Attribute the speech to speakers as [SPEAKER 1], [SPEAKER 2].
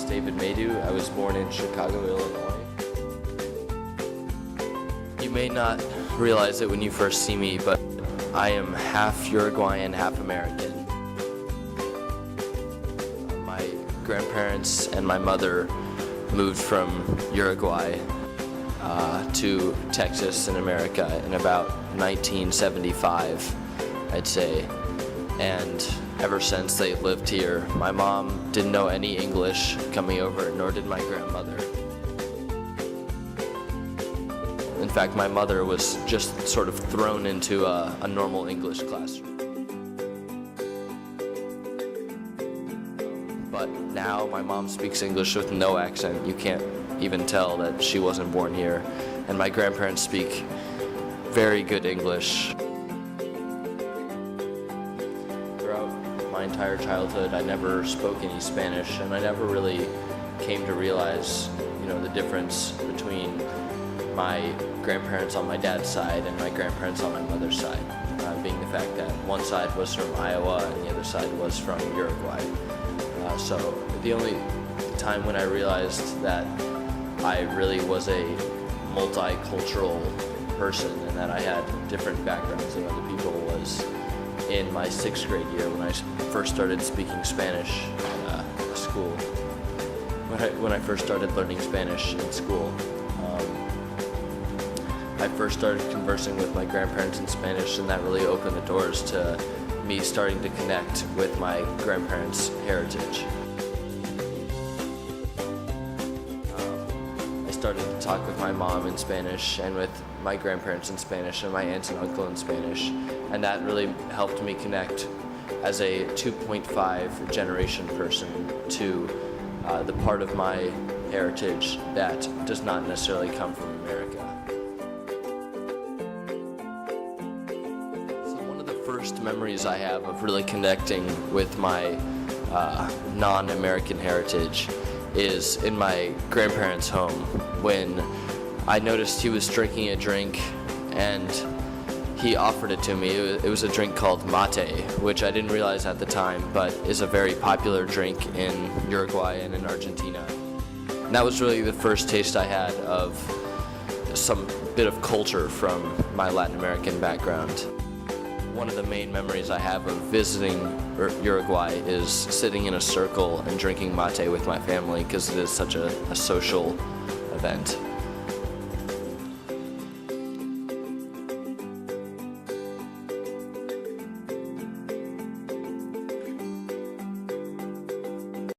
[SPEAKER 1] is David Maydew. I was born in Chicago, Illinois. You may not realize it when you first see me, but I am half Uruguayan, half American. My grandparents and my mother moved from Uruguay to Texas in America in about 1975, I'd say. And ever since they lived here, my mom didn't know any English coming over, nor did my grandmother. In fact, my mother was just sort of thrown into a normal English classroom. But now my mom speaks English with no accent. You can't even tell that she wasn't born here. And my grandparents speak very good English. Throughout my entire childhood, I never spoke any Spanish, and I never really came to realize, the difference between my grandparents on my dad's side and my grandparents on my mother's side, being the fact that one side was from Iowa and the other side was from Uruguay. So the only time when I realized that I really was a multicultural person and that I had different backgrounds than other people was in my 6th grade year when I first started speaking Spanish at school. When I first started learning Spanish in school, I first started conversing with my grandparents in Spanish, and that really opened the doors to me starting to connect with my grandparents' heritage. I started to talk with my mom in Spanish and with my grandparents in Spanish and my aunt and uncle in Spanish, and that really helped me connect as a 2.5 generation person to the part of my heritage that does not necessarily come from America. First memories I have of really connecting with my non-American heritage is in my grandparents' home when I noticed he was drinking a drink and he offered it to me. It was a drink called mate, which I didn't realize at the time, but is a very popular drink in Uruguay and in Argentina. And that was really the first taste I had of some bit of culture from my Latin American background. One of the main memories I have of visiting Uruguay is sitting in a circle and drinking mate with my family because it is such a social event.